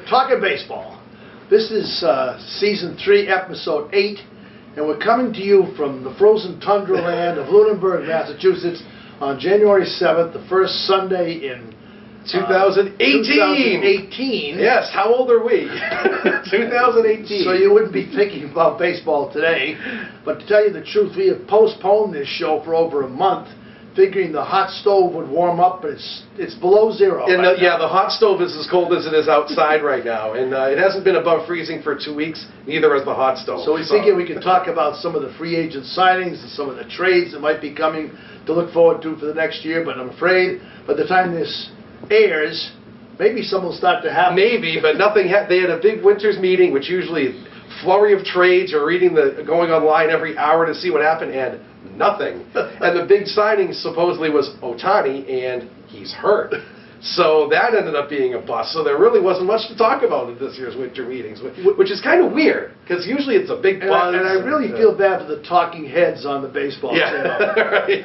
Talkin Baseball. This is Season 3, Episode 8, and we're coming to you from the frozen tundra land of Lunenburg, Massachusetts, on January 7th, the first Sunday in 2018. Yes, how old are we? 2018. So you wouldn't be thinking about baseball today, but to tell you the truth, we have postponed this show for over a month, figuring the hot stove would warm up, but it's below zero. And the hot stove is as cold as it is outside right now, and it hasn't been above freezing for 2 weeks. Neither has the hot stove. So we figured we could talk about some of the free agent signings and some of the trades that might be coming to look forward to for the next year. But I'm afraid by the time this airs, maybe some will start to happen. Maybe, but nothing. They had a big winter's meeting, which usually flurry of trades or going online every hour to see what happened, and nothing. And the big signing supposedly was Ohtani, and he's hurt. So that ended up being a bust. So there really wasn't much to talk about at this year's winter meetings, which is kind of weird, because usually it's a big buzz. And I really feel bad for the talking heads on the baseball channel. Right.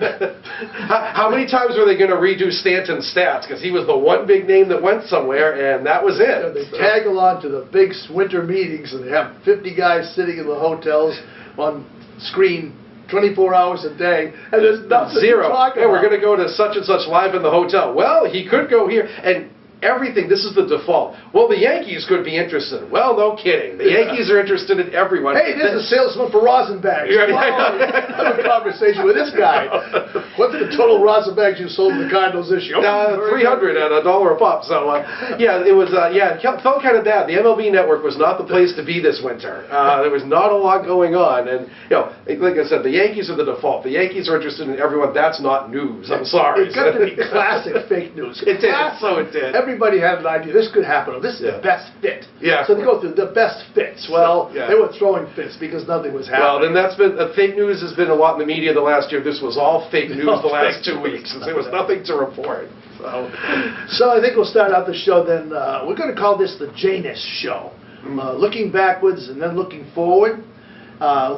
How many times were they going to redo Stanton's stats? Because he was the one big name that went somewhere, and that was it. They tag along to the big winter meetings, and they have 50 guys sitting in the hotels on screen 24 hours a day, and there's nothing Zero. to talk about. Hey, we're going to go to such and such live in the hotel. Well, he could go here, and everything, this is the default. Well, the Yankees could be interested. Well, no kidding. The Yankees are interested in everyone. Hey, this is a salesman for rosin bags. Have a conversation with this guy. What's the total rosin bags you sold to the Cardinals this year? 300 at $1 a pop. So, yeah, it was, it felt kind of bad. The MLB Network was not the place to be this winter. There was not a lot going on. And, like I said, the Yankees are the default. The Yankees are interested in everyone. That's not news. I'm sorry. It got to be classic fake news. It did. So it did. Everybody had an idea. This could happen. Or this is the best fit. Yeah. So they go through the best fits. Well, they were throwing fits because nothing was happening. Well, then that's been fake news has been a lot in the media the last year. This was all fake news the last 2 weeks. There was nothing to report. So I think we'll start out the show then. We're going to call this the Janus show. Looking backwards and then looking forward.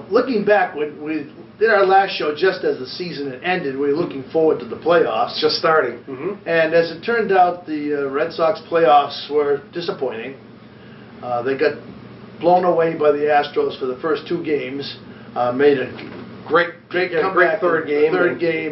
Looking back, we did our last show just as the season had ended. We were looking forward to the playoffs. Just starting. And as it turned out, the Red Sox playoffs were disappointing. They got blown away by the Astros for the first 2 games. Made a great comeback third game,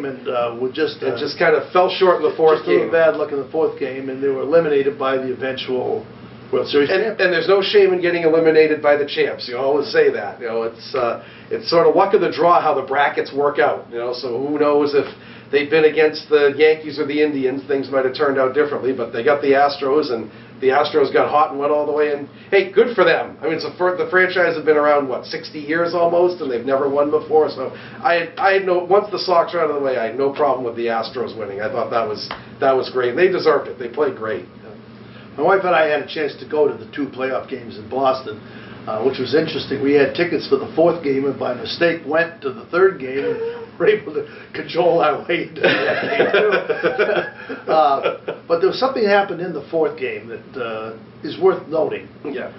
and would just kind of fell short in the fourth game. Just a little bad luck in the fourth game, and they were eliminated by the eventual World Series champ. And there's no shame in getting eliminated by the champs. You always say that. It's sort of luck of the draw how the brackets work out. So who knows if they'd been against the Yankees or the Indians, things might have turned out differently. But they got the Astros, and the Astros got hot and went all the way. And hey, good for them. I mean, the franchise has been around 60 years almost, and they've never won before. So I had once the Sox were out of the way, I had no problem with the Astros winning. I thought that was great. And they deserved it. They played great. My wife and I had a chance to go to the 2 playoff games in Boston, which was interesting. We had tickets for the 4th game, and by mistake went to the 3rd game, and were able to cajole our way into that game too. But there was something happened in the 4th game that is worth noting. Yeah.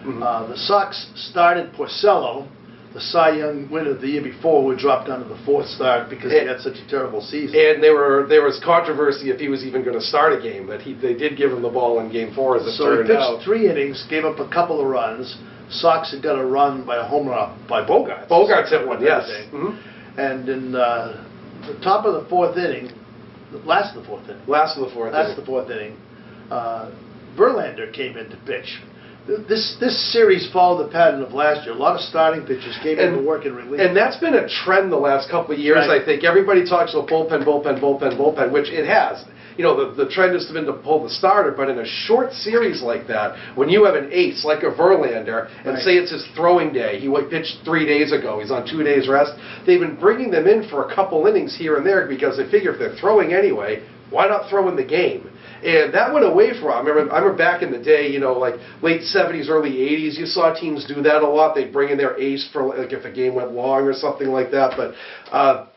The Sox started Porcello, the Cy Young winner the year before, who dropped down to the 4th start because he had such a terrible season. And there was controversy if he was even going to start a game, but they did give him the ball in Game 4 as it turned out. So he pitched 3 innings, gave up a couple of runs. Sox had got a run by a home run by Bogarts. Bogarts hit one, yes. And in the top of the 4th inning, last of the 4th inning, Verlander came in to pitch. This series followed the pattern of last year. A lot of starting pitchers came in to work in relief. And that's been a trend the last couple of years, I think. Everybody talks about bullpen, which it has. The trend has been to pull the starter, but in a short series like that, when you have an ace like a Verlander, and say it's his throwing day, he pitched 3 days ago, he's on 2 days rest, they've been bringing them in for a couple innings here and there because they figure if they're throwing anyway, why not throw in the game? And that went away for a while. I remember back in the day, like late 70s, early 80s, you saw teams do that a lot. They'd bring in their ace for if a game went long or something like that. But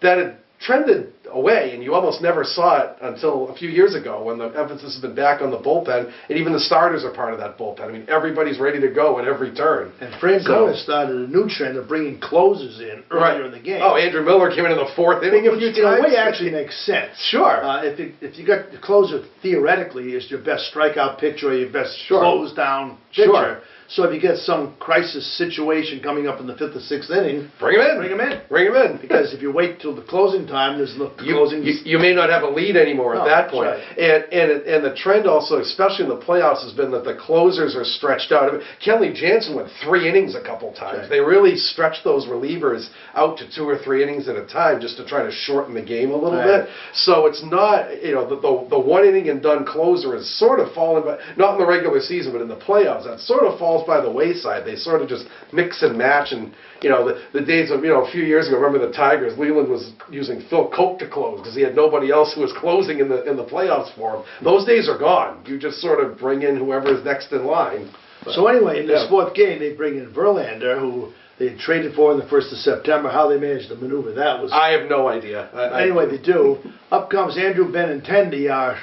that had trended away, and you almost never saw it until a few years ago when the emphasis has been back on the bullpen, and even the starters are part of that bullpen. I mean, everybody's ready to go at every turn. And Francona started a new trend of bringing closers in earlier in the game. Oh, Andrew Miller came in the fourth inning. Which in a way actually makes sense. Sure. If you got the closer theoretically is your best strikeout pitcher or your best close down pitcher. Sure. So if you get some crisis situation coming up in the 5th or 6th inning, bring him in. Bring him in. Bring him in. Because if you wait till the closing time, there's no closing. You may not have a lead anymore at that point. Right. And the trend also, especially in the playoffs, has been that the closers are stretched out. I mean, Kenley Jansen went 3 innings a couple times. Right. They really stretched those relievers out to 2 or 3 innings at a time just to try to shorten the game a little bit. So it's not, the 1 inning and done closer is sort of fallen, but not in the regular season, but in the playoffs, that sort of falls by the wayside. They sort of just mix and match, and the days of a few years ago. Remember the Tigers? Leland was using Phil Coke to close because he had nobody else who was closing in the playoffs for him. Those days are gone. You just sort of bring in whoever is next in line. So anyway, in this 4th game, they bring in Verlander, who they had traded for in the 1st of September. How they managed to maneuver that was... I have no idea. Anyway, they do. Up comes Andrew Benintendi, our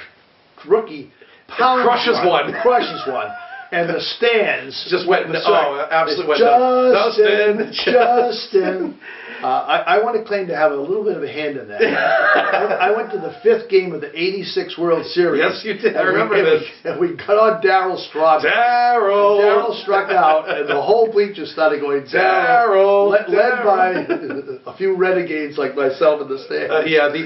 rookie. Crushes one. And the stands just went, absolutely went nuts. Justin. I want to claim to have a little bit of a hand in that. I went to the 5th game of the '86 World Series. Yes, you did. I remember this. And we got on Darryl Strawberry. Darryl struck out, and the whole bleachers started going, Darryl. Led by a few renegades like myself in the stands.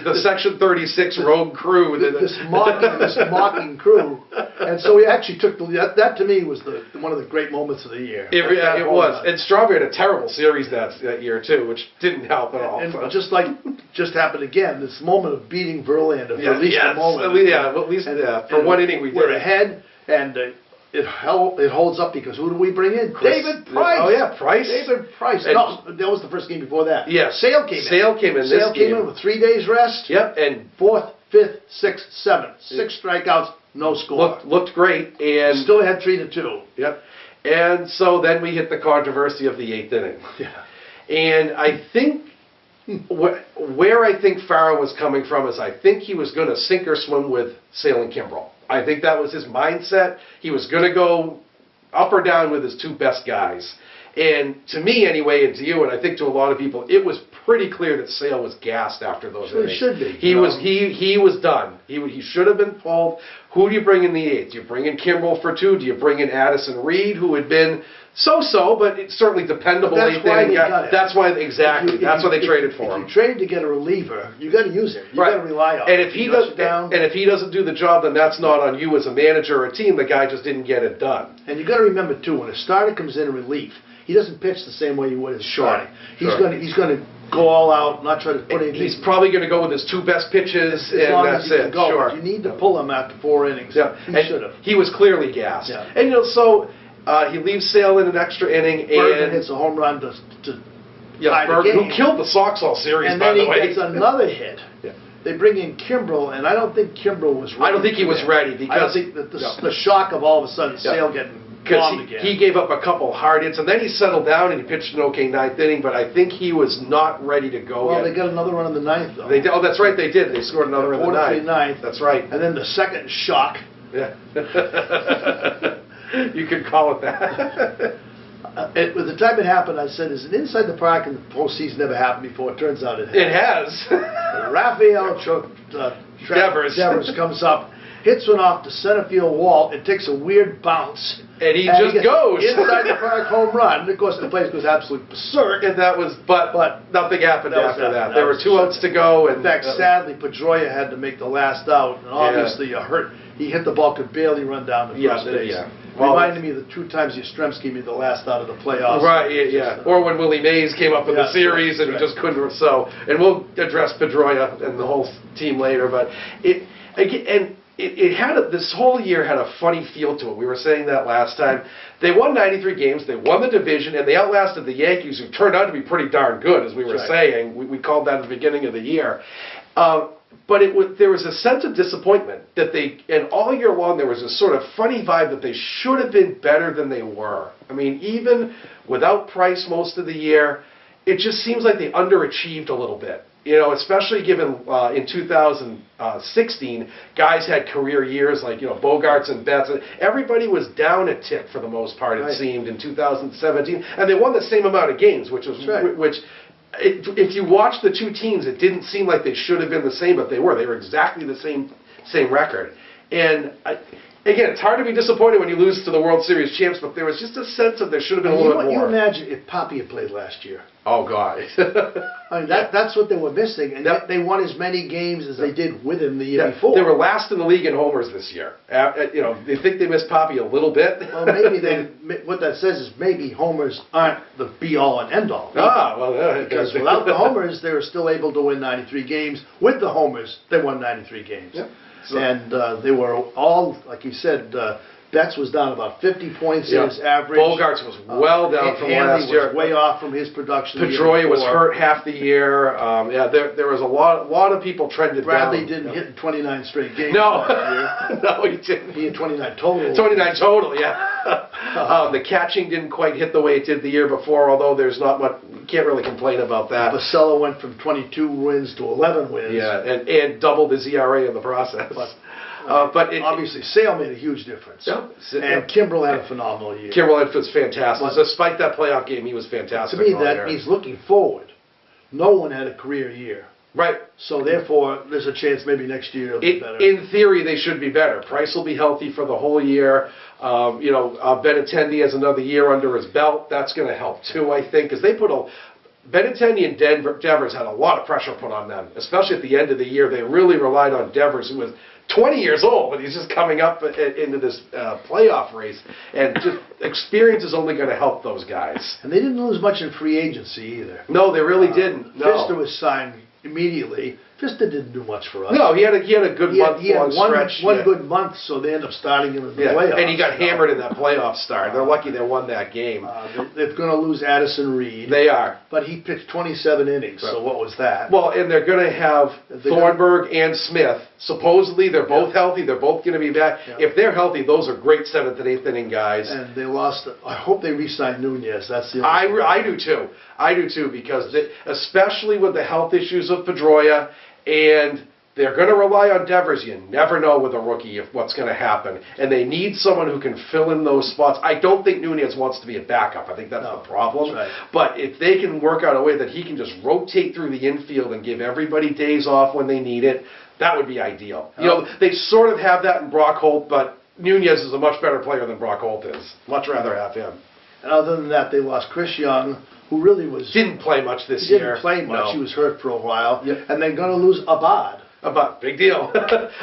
The Section 36 rogue crew. This mocking crew. And so we actually took that to me was one of the great moments of the year. It was. And Strawberry had a terrible series that year, too, which didn't help at all. And just happened again, this moment of beating Verlander for at least a moment. For 1 inning we did. We're ahead, and it holds up because who do we bring in? David Price. Oh, yeah, Price. David Price. No, that was the first game before that. Yeah. Sale came in. Sale came in with 3 days rest. Yep. And 4th, 5th, 6th, 7th. 6 strikeouts, no score. Looked great. And still had 3-2. Yep. And so then we hit the controversy of the 8th inning. Yeah. And I think where I think Farah was coming from is I think he was going to sink or swim with Sale and Kimbrel. I think that was his mindset. He was going to go up or down with his 2 best guys. And to me, anyway, and to you, and I think to a lot of people, it was pretty clear that Sale was gassed after those innings. He should be. He was done. He should have been pulled. Who do you bring in the 8th? Do you bring in Kimbrel for 2? Do you bring in Addison Reed, who had been so-so, but it's certainly dependable. That's why they got it. That's why they traded for him. If you trade to get a reliever, you got to use him. You got to rely on him. And if he doesn't do the job, then that's not on you as a manager or a team. The guy just didn't get it done. And you got to remember too, when a starter comes in relief, he doesn't pitch the same way you would as starting. He's going to go all out, not try to put anything. He's probably going to go with his 2 best pitches, and that's it. Sure. You need to pull him after 4 innings. Yeah. He should have. He was clearly gassed. Yeah. And so he leaves Sale in an extra inning, Bergen hits a home run to tie the game. Who killed the Sox all series, and by the way. And then he gets another hit. Yeah. They bring in Kimbrel, and I don't think Kimbrel was ready. I don't think he was ready because I don't think that the shock of all of a sudden Sale getting bombed again. He gave up a couple hard hits, and then he settled down and he pitched an okay 9th inning, but I think he was not ready to go yet. They got another run in the 9th, though. They did. Oh, that's right, they did. They scored another in the 9th. That's right. And then the second shock. Yeah. You could call it that. At the time it happened, I said, is it inside the park and the postseason never happened before? It turns out it has. It has. Rafael Devers comes up, hits one off the center field wall. It takes a weird bounce. And he just goes. Inside the park home run. And of course, the place goes absolutely berserk. And that was, but nothing happened after that. There were 2 outs to go. And in fact, sadly, Pedroia had to make the last out. And obviously, he hit the ball, could barely run down to first base. Yeah. Reminded me of the 2 times Yastrzemski made the last out of the playoffs. Right, yeah. Or when Willie Mays came up in the series and he just couldn't. And we'll address Pedroia and the whole team later. But this whole year had a funny feel to it. We were saying that last time. They won 93 games, they won the division, and they outlasted the Yankees, who turned out to be pretty darn good, as we were saying. We called that at the beginning of the year. But there was a sense of disappointment that and all year long there was a sort of funny vibe that they should have been better than they were. I mean, even without Price most of the year, it just seems like they underachieved a little bit. You know, especially given in 2016, guys had career years like, you know, Bogarts and Betts. Everybody was down a tick for the most part, it seemed, in 2017. And they won the same amount of games, which was, if you watch the two teams, it didn't seem like they should have been the same, but they were. They were exactly the same record. And again, it's hard to be disappointed when you lose to the World Series champs, but there was just a sense of there should have been a little bit more. You imagine if Papi had played last year. Oh, God. I mean, that's what they were missing, and yet they won as many games as they did with him the year before. They were last in the league in homers this year. You know, they think they missed Papi a little bit. Well, maybe what that says is maybe homers aren't the be-all and end-all. Because without the homers, they were still able to win 93 games. With the homers, they won 93 games. Yep. And they were all, like you said, Betts was down about 50 points in his average. Bogarts was well down from last year. Was way off from his production. Pedroia was hurt half the year. There was a lot of people trended Bradley down. didn't hit 29 straight games. No, that year. No, he didn't. He had 29 total. 29 total, yeah. The catching didn't quite hit the way it did the year before, although there's not much. You can't really complain about that. Vasello went from 22 wins to 11 wins. Yeah, and doubled his ERA in the process. But obviously, Sale made a huge difference. Yeah. And Kimbrel had a phenomenal year. Kimbrel was fantastic. But despite that playoff game, he was fantastic. To me, that means looking forward. No one had a career year. Right. So therefore, there's a chance maybe next year it'll be better. In theory, they should be better. Price will be healthy for the whole year. You know, Benintendi has another year under his belt. That's going to help too, I think, because they put Benintendi and Devers had a lot of pressure put on them, especially at the end of the year. They really relied on Devers, who was 20 years old, but he's just coming up into this playoff race. And just experience is only going to help those guys. And they didn't lose much in free agency either. No, they really didn't. No. Fister was signed immediately. Fister didn't do much for us. No, he had a good month-long stretch. One good month, so they end up starting him in the playoffs. And he got hammered in that playoff start. They're lucky they won that game. They're going to lose Addison Reed. They are. But he pitched 27 innings, so what was that? Well, and they're going to have Thornburg and Smith. Supposedly, they're both healthy. They're both going to be back. If they're healthy, those are great 7th and 8th inning guys. And they lost. I hope they re-sign Nunez. That's the. I do too. I do too, because especially with the health issues of Pedroia, and they're going to rely on Devers. You never know with a rookie what's going to happen. And they need someone who can fill in those spots. I don't think Nunez wants to be a backup. I think that's the problem. Right. But if they can work out a way that he can just rotate through the infield and give everybody days off when they need it, that would be ideal. You know, they sort of have that in Brock Holt, but Nunez is a much better player than Brock Holt is. Much rather have him. And other than that, they lost Chris Young, who really didn't play much this year. Didn't play much. No. He was hurt for a while. Yep. And they're going to lose Abad. Big deal.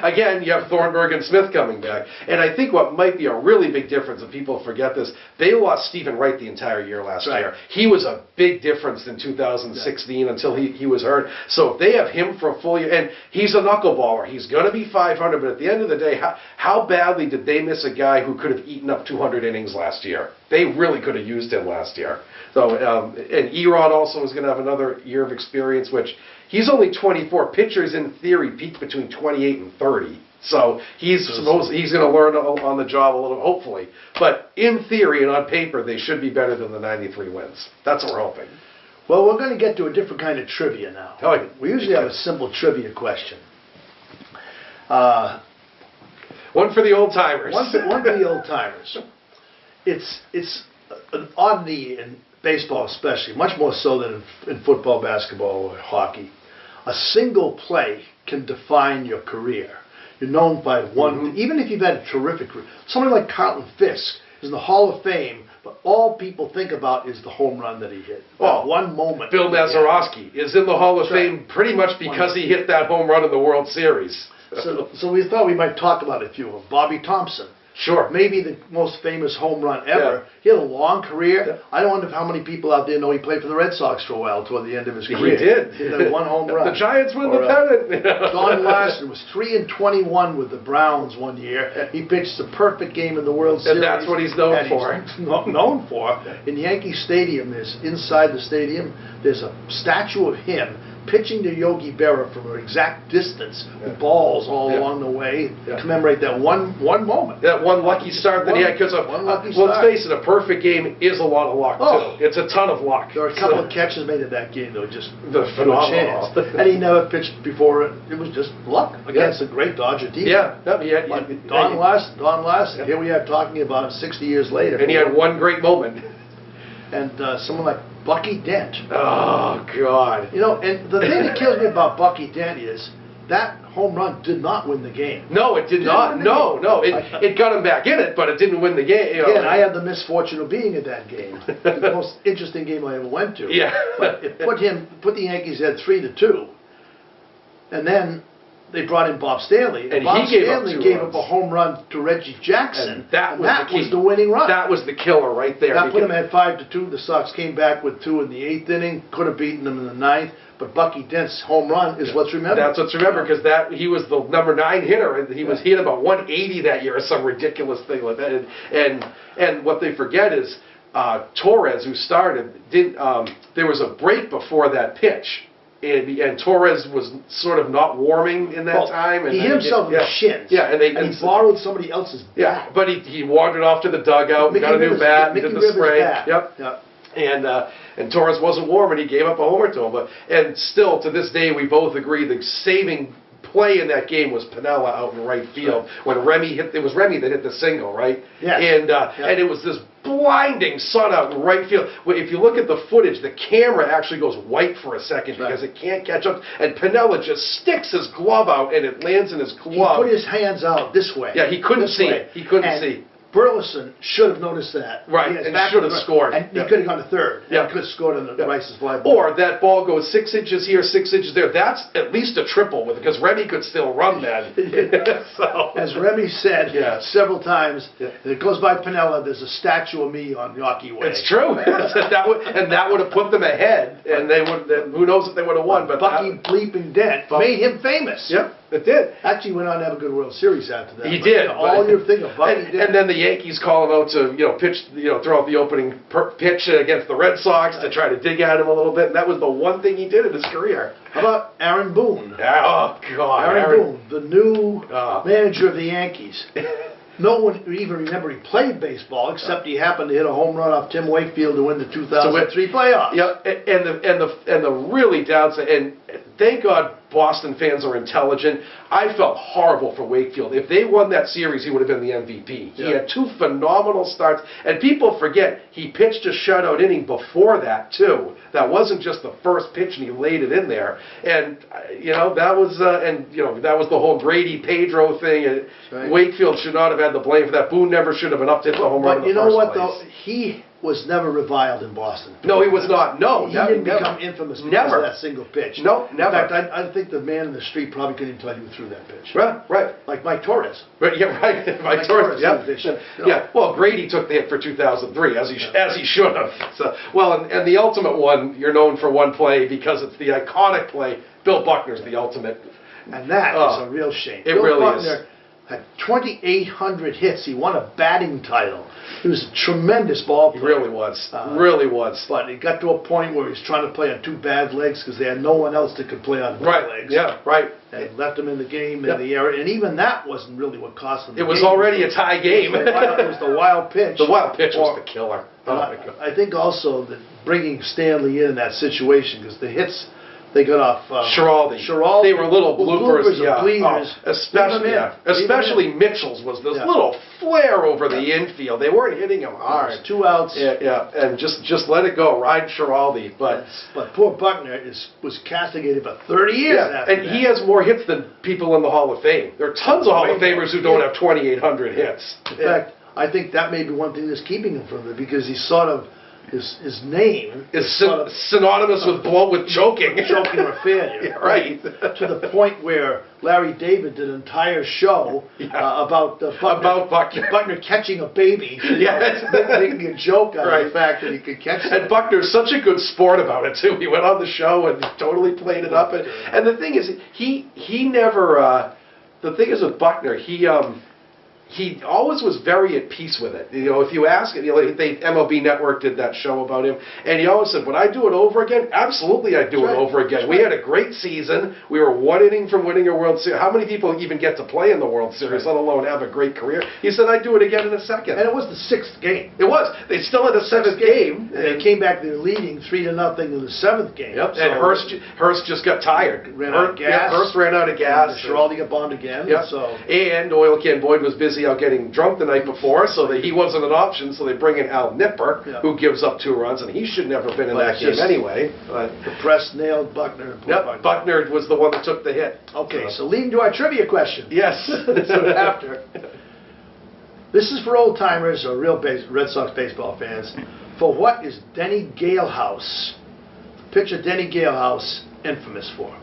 Again, you have Thornburg and Smith coming back. And I think what might be a really big difference, and people forget this, they lost Stephen Wright the entire year last year. He was a big difference in 2016 until he was hurt. So if they have him for a full year, and he's a knuckleballer, he's going to be 500, but at the end of the day, how badly did they miss a guy who could have eaten up 200 innings last year? They really could have used him last year. So, and Erod also is going to have another year of experience, which he's only 24. Pitchers, in theory, peak between 28 and 30. So he's going to learn on the job a little, hopefully. But in theory and on paper, they should be better than the 93 wins. That's what we're hoping. Well, we're going to get to a different kind of trivia now. Oh, we usually have a simple trivia question. One for the old timers. One for the old timers. It's an oddity in baseball especially, much more so than in football, basketball, or hockey. A single play can define your career. You're known by one, even if you've had a terrific career. Somebody like Carlton Fisk is in the Hall of Fame, but all people think about is the home run that he hit. One moment. Bill Mazeroski is in the Hall of Fame pretty much because he hit that home run in the World Series. So we thought we might talk about a few of them. Bobby Thompson. Sure. Maybe the most famous home run ever. Yeah. He had a long career. Yeah. I don't wonder how many people out there know he played for the Red Sox for a while toward the end of his career. He did. He had one home run. The Giants win the pennant. Don Larson was 3-21 with the Browns one year. He pitched the perfect game in the World Series. And that's what he's known for. In Yankee Stadium, inside the stadium, there's a statue of him pitching to Yogi Berra from an exact distance with balls all along the way, commemorate that one moment. That one lucky start that he had, because let's face it, a perfect game is a lot of luck, too. It's a ton of luck. There were a couple of catches made in that game, though, just phenomenal. And he never pitched before it was just luck against a great Dodger team. Don Larson, here we are talking about him 60 years later. And he had one great moment. And someone like Bucky Dent. Oh, God. You know, and the thing that kills me about Bucky Dent is that home run did not win the game. No, it did not. No. It got him back in it, but it didn't win the game. You know. Again, I had the misfortune of being at that game. The most interesting game I ever went to. Yeah. But it put the Yankees at 3-2. And then they brought in Bob Stanley. And Bob he Stanley gave up a home run to Reggie Jackson. And that was the winning run. That was the killer right there. That put him at 5-2. The Sox came back with 2 in the 8th inning. Could have beaten them in the 9th. But Bucky Dent's home run is what's remembered. That's what's remembered, because he was the number 9 hitter, and he hit about 180 that year, or some ridiculous thing like that. And what they forget is Torres, who started, there was a break before that pitch. And Torres was sort of not warming in that time. And he hit himself in the shins. Yeah, and he borrowed somebody else's bat. Yeah, but he wandered off to the dugout, got a new bat, did the spray. Yep. And Torres wasn't warm, and he gave up a homer to him. And still, to this day, we both agree the saving play in that game was Piniella out in right field when Remy hit. It was Remy that hit the single, right? Yeah. And it was this blinding sun out in right field. If you look at the footage, the camera actually goes white for a second because it can't catch up. And Piniella just sticks his glove out, and it lands in his glove. He put his hands out this way. Yeah, he couldn't see it. He couldn't see. Burleson should have noticed that. Right, and should have scored. And he could have gone to third. Yeah. He could have scored on the Rice's fly ball. Or that ball goes 6 inches here, 6 inches there. That's at least a triple, because Remy could still run that. As Remy said several times, it goes by Piniella, there's a statue of me on Yawkey Way. It's true. that would have put them ahead, and they would. Who knows if they would have won. But Bucky bleeping Dent made him famous. Yep. It did. Actually went on to have a good World Series after that. He did. All you think of Bucky Dent. And then the Yankees call him out to pitch, throw out the opening pitch against the Red Sox to try to dig at him a little bit. And that was the one thing he did in his career. How about Aaron Boone? Oh God, Aaron Boone, the new manager of the Yankees. No one even remember he played baseball, except he happened to hit a home run off Tim Wakefield to win the 2003 playoffs. Yeah, and the really downside, and thank God Boston fans are intelligent. I felt horrible for Wakefield. If they won that series, he would have been the MVP. He had 2 phenomenal starts, and people forget he pitched a shutout inning before that too. That wasn't just the first pitch, and he laid it in there. And that was that was the whole Grady Pedro thing. And Wakefield should not have had the blame for that. Boone never should have been up to hit the home run. But you know what though, he was never reviled in Boston. No, he was not. No, he didn't become infamous because of that single pitch. No, never. In fact, I think the man in the street probably couldn't even tell you who threw that pitch. Right. Like Mike Torres. Right. Mike Torres. Yeah. Well, Grady took the hit for 2003, as he should have. So, and the ultimate one, you're known for one play because it's the iconic play. Bill Buckner's the ultimate. And that is a real shame. It really is. Had 2,800 hits. He won a batting title. He was a tremendous ball player. He really was. Really was. But it got to a point where he was trying to play on 2 bad legs because they had no one else that could play on both legs. Yeah, right. They left him in the game in the era. And even that wasn't really what cost them the game. It was already a tie game. It was the wild pitch. The wild pitch was the killer. I think also that bringing Stanley in that situation, because the hits they got off Schiraldi. They were little bloopers. Especially Mitchell's was this little flare over the infield. They weren't hitting him hard. 2 outs. Yeah, and just let it go. Ride Schiraldi. But poor Buckner was castigated for 30 years after that. He has more hits than people in the Hall of Fame. There are tons of Hall of Famers who don't have 2,800 hits. In fact, I think that may be one thing that's keeping him from it, because he's sort of his name is synonymous with choking. Choking or failure. Right. To the point where Larry David did an entire show about Buckner catching a baby. Making a joke out of the fact that he could catch something. And Buckner's such a good sport about it, too. He went on the show and totally played it up. And the thing is, he never... the thing is with Buckner, he always was very at peace with it. You know, if you ask him, you know, MLB Network did that show about him, and he always said, would I do it over again? Absolutely, I'd do it over again. We had a great season. We were one inning from winning a World Series. How many people even get to play in the World Series, let alone have a great career? He said, I'd do it again in a second. And it was the 6th game. It was. They still had a 7th game. And they came back, they were leading 3-0 in the 7th game. Yep. So and Hurst just got tired. Ran out of gas. Yeah, Hurst ran out of gas. Schiraldi got bombed again. Yep. And Oil Can Boyd was busy out getting drunk the night before, so that he wasn't an option, so they bring in Al Nipper, who gives up 2 runs, and he should never have been in that game anyway. But the press nailed Buckner. Buckner was the one that took the hit. Okay, so leading to our trivia question. Yes. So after. This is for old-timers or real Red Sox baseball fans. For what is Denny Galehouse, pitcher Denny Galehouse, infamous for?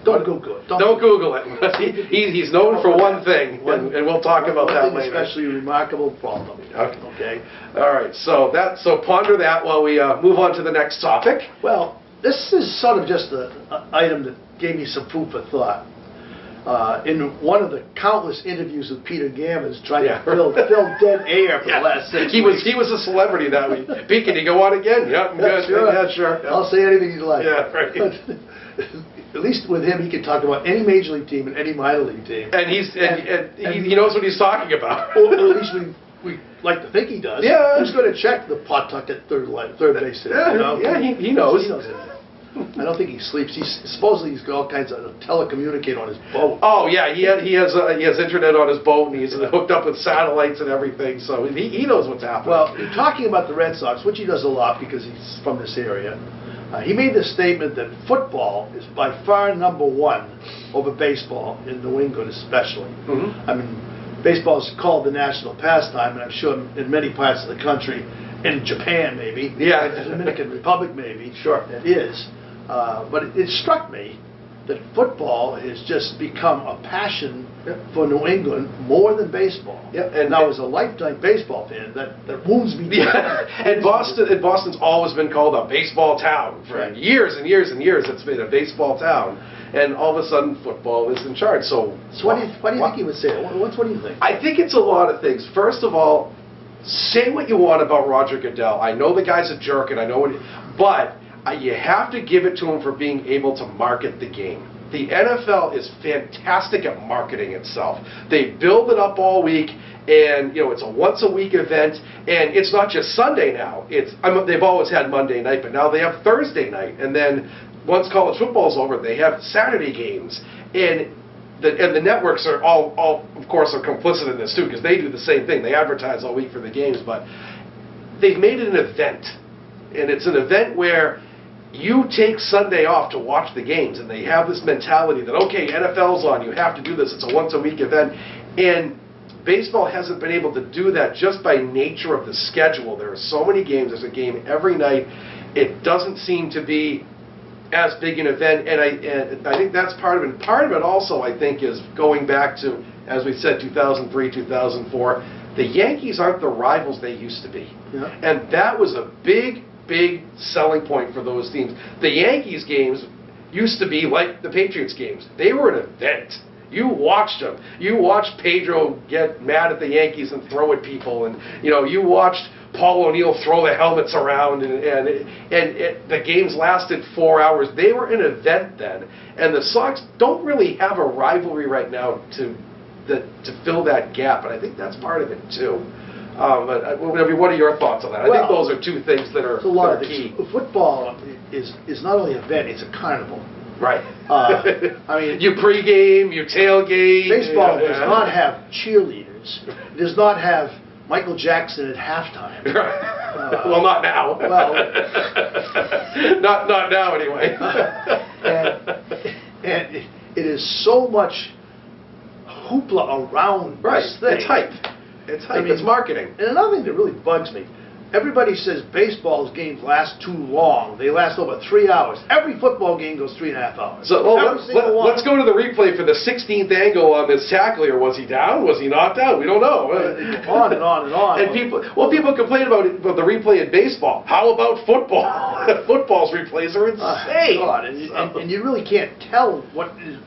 Don't Google it. Don't Google it. He's known for one thing, and we'll talk about that later. Especially remarkable problem. Okay. All right. So ponder that while we move on to the next topic. Well, this is sort of just an item that gave me some food for thought. In one of the countless interviews with Peter Gammons trying to fill dead air for the last 6 weeks. He was a celebrity that week. Pete, can you go on again? Yep, good. Sure. Yeah, sure. I'll say anything you like. Yeah, right. At least with him, he can talk about any major league team and any minor league team. And he knows what he's talking about. Or at least we like to think he does. Yeah. Who's going to check the pot tuck at third base? Yeah, you know? he knows. He knows it. I don't think he sleeps. Supposedly he's got all kinds of telecommunicate on his boat. Oh yeah, he has internet on his boat, and he's hooked up with satellites and everything. So he knows what's happening. Well, talking about the Red Sox, which he does a lot because he's from this area, he made the statement that football is by far #1 over baseball in New England, especially. Mm-hmm. I mean, baseball is called the national pastime, and I'm sure in many parts of the country, in Japan maybe, yeah, in the Dominican Republic maybe, sure, it is. But it struck me that football has just become a passion for New England more than baseball. Yep. And now, as a lifetime baseball fan, that wounds me. Yeah. And Boston's always been called a baseball town for years and years and years. It's been a baseball town, and all of a sudden, football is in charge. So what do you think he would say? What do you think? I think it's a lot of things. First of all, say what you want about Roger Goodell. I know the guy's a jerk, and I know what, but you have to give it to him for being able to market the game. The NFL is fantastic at marketing itself. They build it up all week, and it's a once-a-week event, and it's not just Sunday now. They've always had Monday night, but now they have Thursday night, and then once college football's over, they have Saturday games, and the networks are all of course are complicit in this too, because they do the same thing. They advertise all week for the games, but they've made it an event, and it's an event where you take Sunday off to watch the games, and they have this mentality that, okay, NFL's on, you have to do this, it's a once-a-week event, and baseball hasn't been able to do that just by nature of the schedule. There are so many games, there's a game every night, it doesn't seem to be as big an event, and I think that's part of it. And part of it also, I think, is going back to, as we said, 2003, 2004, the Yankees aren't the rivals they used to be. Yeah. And that was a big selling point for those teams. The Yankees games used to be like the Patriots games. They were an event. You watched them. You watched Pedro get mad at the Yankees and throw at people, and you watched Paul O'Neill throw the helmets around, and the games lasted 4 hours. They were an event then, and the Sox don't really have a rivalry right now to fill that gap, and I think that's part of it too. But what are your thoughts on that? I think those are two things that are key. Football is not only an event; it's a carnival. Right. I mean, you pregame, you tailgate. Baseball does not have cheerleaders. It does not have Michael Jackson at halftime. Well, not now. Well, not now anyway. and it is so much hoopla around this thing. It's hype. It's hype. It's marketing. And another thing that really bugs me, everybody says baseball's games last too long. They last over 3 hours. Every football game goes 3.5 hours. So let's go to the replay for the 16th angle on this tackle here. Was he down? Was he not down? We don't know. On and on and on. And people complain about the replay in baseball. How about football? Football's replays are insane. God, and you really can't tell what is.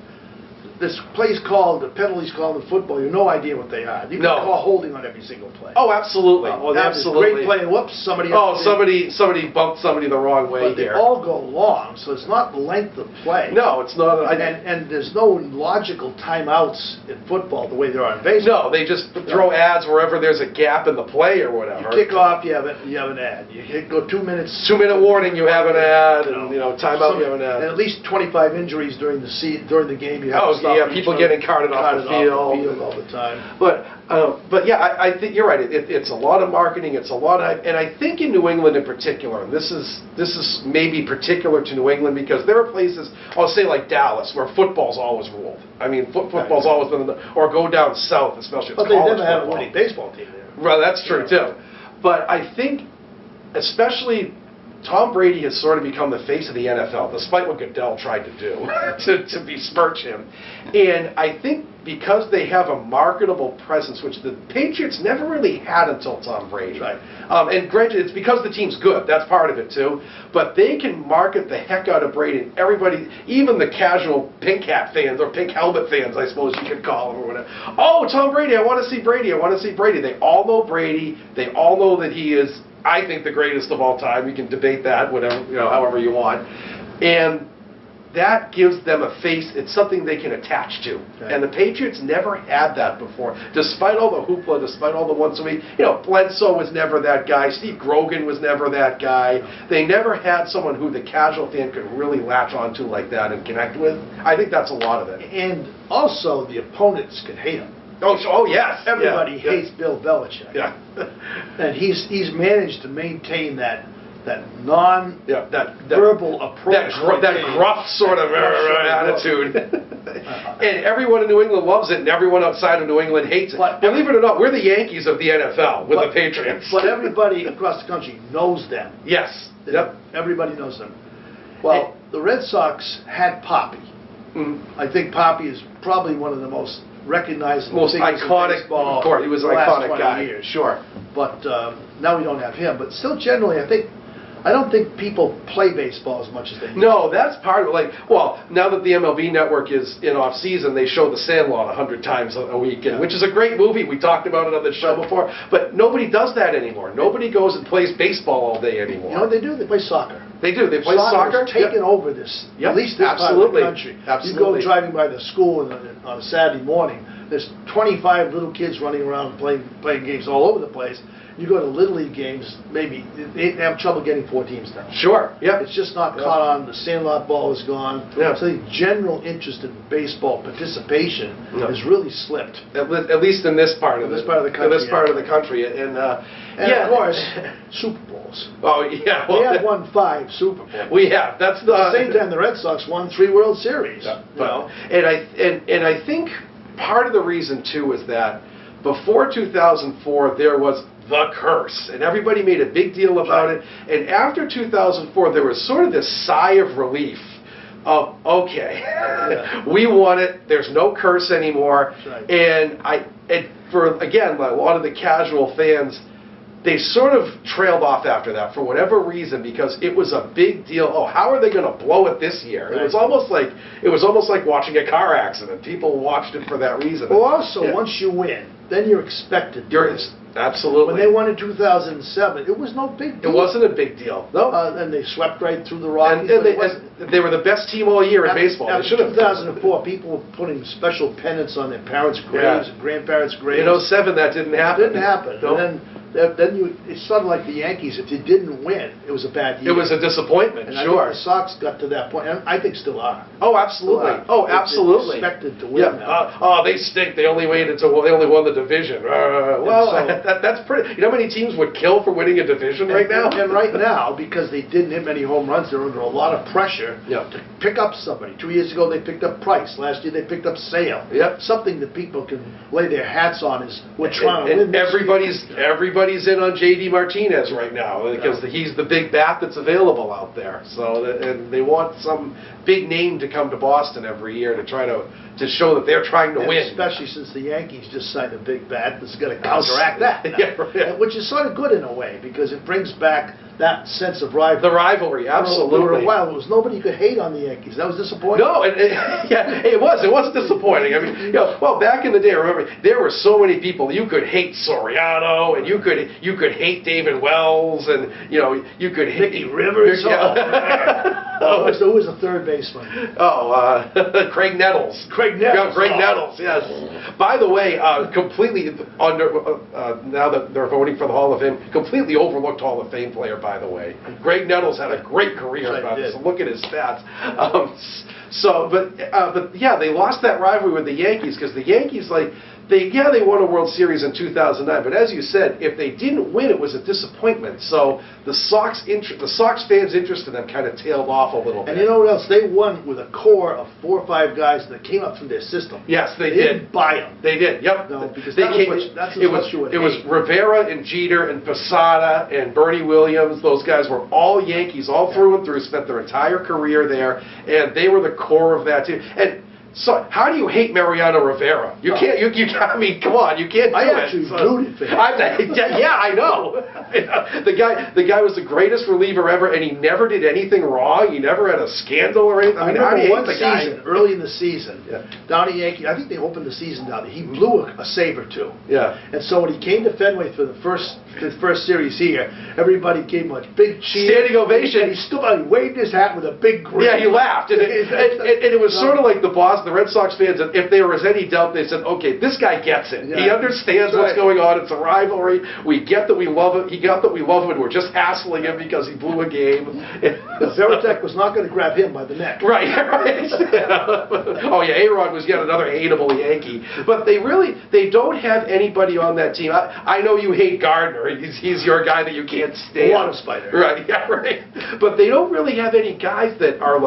there's plays called, the penalties called in football, you have no idea what they are. You can call holding on every single play. Oh, absolutely. Or they have this great play, and whoops, somebody bumped somebody the wrong way but here. They all go long, so it's not the length of play. No, it's not. And there's no logical timeouts in football the way there are in baseball. No, they just throw ads wherever there's a gap in the play or whatever. You kick off, you have an ad. You go 2 minutes. 2 minute warning, you have an ad, and timeout, you have an ad. And at least 25 injuries during the game. You have to stop people getting carted off the field all the time. But yeah, I think you're right. It's a lot of marketing. It's a lot of, and I think in New England in particular, and this is maybe particular to New England because there are places, I'll say like Dallas, where football's always ruled. I mean, football's always been, or go down south, especially. But they never had a winning baseball team there. Well, that's true too. But I think, especially, Tom Brady has sort of become the face of the NFL, despite what Goodell tried to do to besmirch him. And I think because they have a marketable presence, which the Patriots never really had until Tom Brady. Right. And granted, it's because the team's good. That's part of it too. But they can market the heck out of Brady. And everybody, even the casual pink hat fans or pink helmet fans, I suppose you could call them or whatever. Oh, Tom Brady! I want to see Brady! I want to see Brady! They all know Brady. They all know that he is, I think, the greatest of all time. You can debate that, whatever, however you want. And that gives them a face. It's something they can attach to. Okay. And the Patriots never had that before. Despite all the hoopla, despite all the once a week, Bledsoe was never that guy. Steve Grogan was never that guy. They never had someone who the casual fan could really latch onto like that and connect with. I think that's a lot of it. And also, the opponents could hate him. Oh yes. Everybody hates Bill Belichick. Yeah. And he's managed to maintain that verbal approach. That gruff sort of attitude. And everyone in New England loves it, and everyone outside of New England hates it. But believe it or not, we're the Yankees of the NFL with the Patriots. But everybody across the country knows them. Yes. Yep. Everybody knows them. Well, the Red Sox had Poppy. Mm-hmm. I think Poppy is probably one of the most recognizable, most iconic baseball. Of course, he was an iconic guy. Years. Sure. But now we don't have him. But still, generally, I don't think people play baseball as much as they do. No, that's part of it. Now that the MLB Network is in off-season, they show The Sandlot 100 times a week, which is a great movie. We talked about it on the show before. But nobody does that anymore. Nobody goes and plays baseball all day anymore. You know what they do? They play soccer. They do. They play soccer. Taking over this, at least this part of the country. Absolutely. You go driving by the school on a Saturday morning, there's 25 little kids running around playing games all over the place. You go to Little League games, maybe they have trouble getting 4 teams now. Sure. Yep. It's just not caught on. The Sandlot ball is gone. Yep. So the general interest in baseball participation has really slipped. At least in this part of the country. In this part of the country, and of course, Super Bowls. Oh yeah. We have won 5 Super Bowls. We have. That's at the same time the Red Sox won 3 World Series. Yeah. And I think part of the reason too is that before 2004 there was the curse, and everybody made a big deal about it. And after 2004, there was sort of this sigh of relief of, okay, we won it. There's no curse anymore. Right. And for again, a lot of the casual fans, they sort of trailed off after that for whatever reason because it was a big deal. Oh, how are they going to blow it this year? Right. It was almost like watching a car accident. People watched it for that reason. Well, also once you win, then you're expected to win. Absolutely. When they won in 2007, it was no big deal. It wasn't a big deal. No. And they swept right through the Rockies. And they were the best team all year in baseball. After 2004, people were putting special pennants on their parents' graves and grandparents' graves. In 2007, that didn't happen. It didn't happen. No. And then it's sort of like the Yankees. If you didn't win, it was a bad year. It was a disappointment, and sure. I think the Sox got to that point, and I think still are. Oh, absolutely. Absolutely. They're expected to win now. They stink. They only won the division. That's pretty. You know how many teams would kill for winning a division right now? And right now, because they didn't hit many home runs, they're under a lot of pressure to pick up somebody. 2 years ago, they picked up Price. Last year, they picked up Sale. Yep. Something that people can lay their hats on is we're trying to win this everybody's in on J.D. Martinez right now because he's the big bat that's available out there. So and they want some big name to come to Boston every year to try to show that they're trying to win. Especially since the Yankees just signed a big bat that's going to counteract that. Which is sort of good in a way because it brings back that sense of rivalry. The rivalry, absolutely. For a while, there was nobody you could hate on the Yankees. That was disappointing. No, yeah, it was. It was disappointing. I mean, well, back in the day, remember, there were so many people. You could hate Soriano, and you could hate David Wells, and you could hate Mickey Rivers. Yeah. Who was the third baseman? Craig Nettles. Craig Nettles. Yeah, Craig Nettles. Yes. By the way, completely now that they're voting for the Hall of Fame, completely overlooked Hall of Fame player. By the way, Greg Nettles had a great career. So look at his stats. But yeah, they lost that rivalry with the Yankees because the Yankees, they won a World Series in 2009. But as you said, if they didn't win, it was a disappointment. So the Sox fans' interest in them kind of tailed off a little bit. And you know what else? They won with a core of 4 or 5 guys that came up through their system. Yes, they did. Didn't buy them. They did. Yep. No, because it was Rivera and Jeter and Posada and Bernie Williams. Those guys were all Yankees, all through and through. Spent their entire career there, and they were the core of that team. And so, how do you hate Mariano Rivera? You can't. I mean, come on, you can't do it. I actually rooted for him. Yeah, I know. The guy was the greatest reliever ever, and he never did anything wrong. He never had a scandal or anything. I remember one season, early in the season, down at Yankee. I think they opened the season down there. He blew a save or two. Yeah. And so when he came to Fenway for the first series here, everybody gave him a big cheer, standing ovation. And he stood out. He waved his hat with a big grin. Yeah, he laughed, and it was sort of like the Red Sox fans, if there was any doubt, they said, okay, this guy gets it. Yeah. He understands what's going on. It's a rivalry. We get that we love him. He got that we love him, and we're just hassling him because he blew a game. Veritek was not going to grab him by the neck. Right. Oh, yeah, A-Rod was yet another hateable Yankee. But they don't have anybody on that team. I know you hate Gardner. He's your guy that you can't stand. Water spider. Right, yeah, right. But they don't really have any guys that are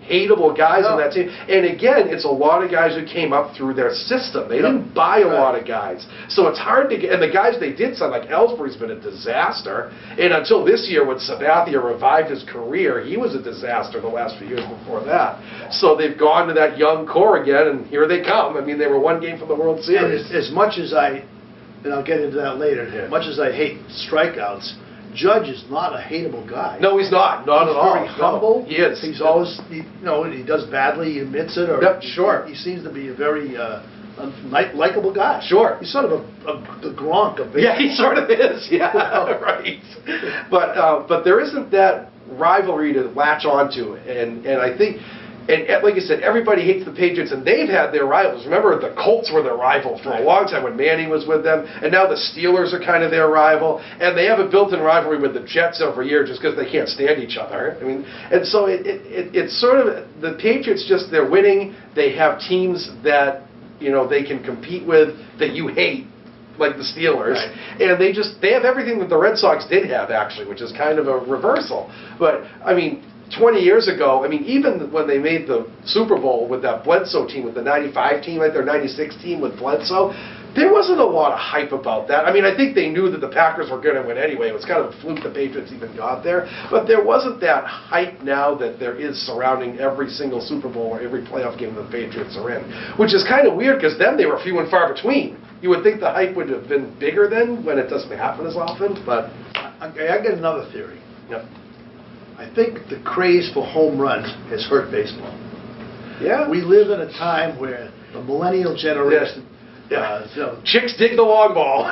hateable guys on that team. And again, it's a lot of guys who came up through their system. They didn't buy a lot of guys. So it's hard to get, and the guys they did sign, like Ellsbury's been a disaster. And until this year when Sabathia revived his career, he was a disaster the last few years before that. So they've gone to that young core again, and here they come. I mean, they were one game from the World Series. And as much as and I'll get into that later, as much as I hate strikeouts, Judge is not a hateable guy. No, he's not. Not at all. He's very humble. He is. He's always, he does badly, he admits it. Or sure. He seems to be a very likable guy. Sure. He's sort of the Gronk of baseball. Yeah, he sort of is. Yeah, right. But there isn't that rivalry to latch onto, and I think. And like I said, everybody hates the Patriots, and they've had their rivals. Remember, the Colts were their rival for a long time when Manning was with them, and now the Steelers are kind of their rival, and they have a built-in rivalry with the Jets every year just because they can't stand each other. I mean, and so it's sort of, the Patriots they're winning. They have teams that, they can compete with that you hate, like the Steelers, and they have everything that the Red Sox did have, actually, which is kind of a reversal. But, I mean, 20 years ago, I mean, even when they made the Super Bowl with that Bledsoe team, with the 95 team, their 96 team with Bledsoe, there wasn't a lot of hype about that. I mean, I think they knew that the Packers were going to win anyway. It was kind of a fluke the Patriots even got there. But there wasn't that hype now that there is surrounding every single Super Bowl or every playoff game the Patriots are in, which is kind of weird because then they were few and far between. You would think the hype would have been bigger then when it doesn't happen as often, but... I got another theory. Yep. I think the craze for home runs has hurt baseball. Yeah. We live in a time where the millennial generation, chicks dig the long ball.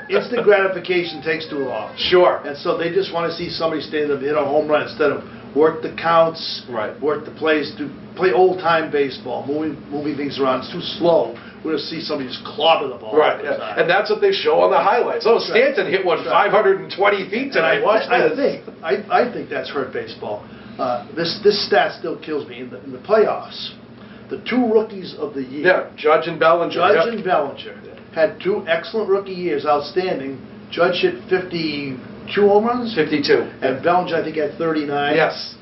Instant gratification takes too long. Sure. And so they just want to see somebody stand up and hit a home run instead of work the counts, work the plays, play old-time baseball, moving things around. It's too slow. We're going to see somebody just clobber the ball. Right, and that's what they show on the highlights. Oh, Stanton hit one 520 feet tonight. I think that's hurt baseball. This stat still kills me. In the playoffs, the 2 rookies of the year. Yeah, Judge and Bellinger. Judge and Bellinger had 2 excellent rookie years, outstanding. Judge hit 52 home runs? 52. And Bellinger, I think, had 39. Yes.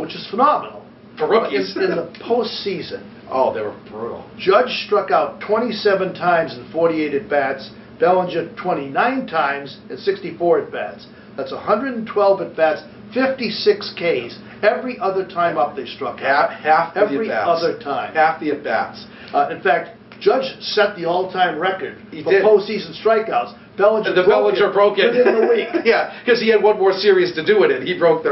Which is phenomenal. For rookies. In the postseason. Oh, they were brutal. Judge struck out 27 times in 48 at-bats. Bellinger 29 times in 64 at-bats. That's 112 at-bats, 56 Ks. Every other time up they struck out. Half the Every at-bats. other time. Half the at-bats. In fact, Judge set the all-time record for postseason strikeouts Bellinger broke it within the week. Yeah, because he had one more series to do it in. He broke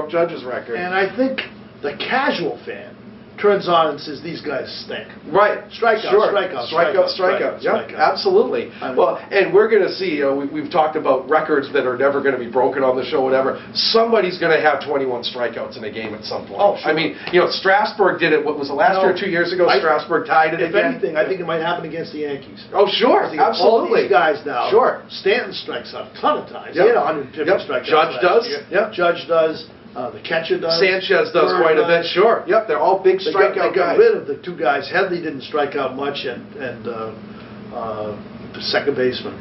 Judge's record. And I think the casual fan turns on and says, these guys stink. Right. Strikeout, sure. strikeout. Yep, absolutely. Well, and we're going to see, we've talked about records that are never going to be broken on the show, whatever. Somebody's going to have 21 strikeouts in a game at some point. Oh, sure. I mean, Strasburg did it, what was it, last year or 2 years ago? Strasburg tied it if again. anything, I think it might happen against the Yankees. Oh, sure, absolutely. All these guys now. Sure. Stanton strikes out a ton of times. Yep. He had 150 strikeouts Judge does. Yep. Judge does. The catcher does. Sanchez does quite a bit. Sure. Yep. They're all big strikeout guys. They got rid of the two guys. Headley didn't strike out much, and the second baseman.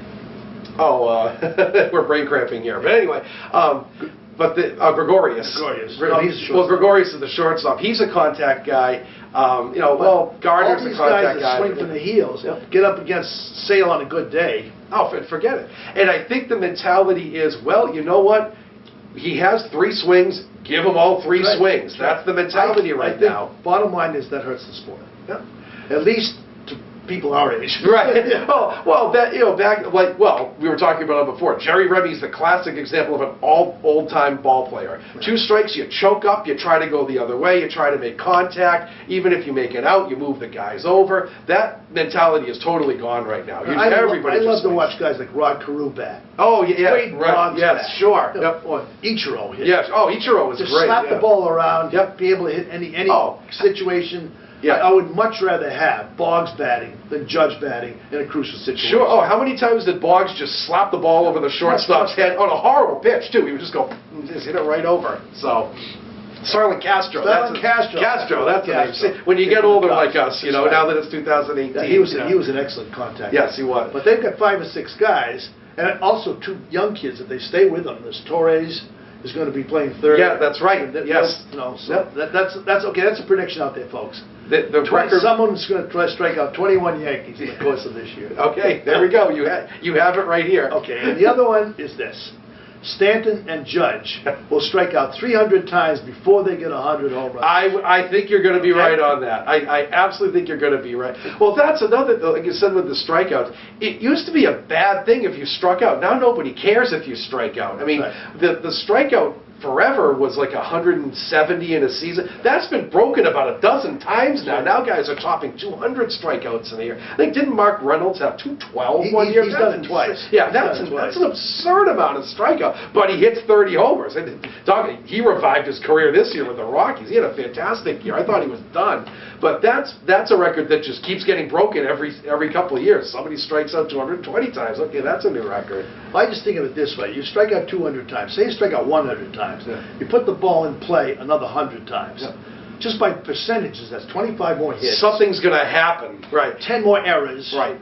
Oh, we're brain cramping here. But anyway, but Gregorius. Gregorius is the shortstop. He's a contact guy. Gardner's a contact guy. All these guys that swing from the heels, get up against Sale on a good day. Oh, forget it. And I think the mentality is, well, you know what? He has 3 swings. Give him all 3 swings. That's the mentality right now. Bottom line is that hurts the sport. Yeah. At least to people our age. Right. Oh, well, we were talking about it before. Jerry Remy's the classic example of an old-time ball player. Right. 2 strikes, you choke up, you try to go the other way, you try to make contact. Even if you make it out, you move the guys over. That mentality is totally gone right now. I love to watch guys like Rod Carew bat. Oh, yeah. Right. Yes, sure. Yep. Or Ichiro hit. Yes. Oh, Ichiro was just great. Slap the ball around, be able to hit any situation. Yeah. I would much rather have Boggs batting than Judge batting in a crucial situation. Sure. Oh, how many times did Boggs just slap the ball over the shortstop's head on a horrible pitch, too? He would just go, just hit it right over. So, Starlin Castro. Castro, that's the name. When you get older like us, now that it's 2018. Yeah, he was an excellent contact. Yes, he was. But they've got 5 or 6 guys, and also 2 young kids. If they stay with them, there's Torres is going to be playing third. Yeah, that's right. Yes. That's okay. That's a prediction out there, folks. Someone's going to try to strike out 21 Yankees in the course of this year. Okay, there we go. You have it right here. Okay, and the other one is this. Stanton and Judge will strike out 300 times before they get 100 home runs. I think you're going to be right on that. I absolutely think you're going to be right. Well, that's another, like you said with the strikeouts, it used to be a bad thing if you struck out. Now nobody cares if you strike out. I mean, the strikeout forever was like 170 in a season. That's been broken about a dozen times now. Now guys are topping 200 strikeouts in a year. I think, didn't Mark Reynolds have 212 one year? He's done it twice. Yeah, that's an absurd amount of strikeout. But he hits 30 homers. He revived his career this year with the Rockies. He had a fantastic year. I thought he was done. But that's a record that just keeps getting broken every couple of years. Somebody strikes out 220 times. Okay, that's a new record. Well, I just think of it this way. You strike out 200 times. Say you strike out 100 times. You put the ball in play another 100 times. Just by percentages, that's 25 more hits. Something's going to happen. Right. 10 more errors. Right.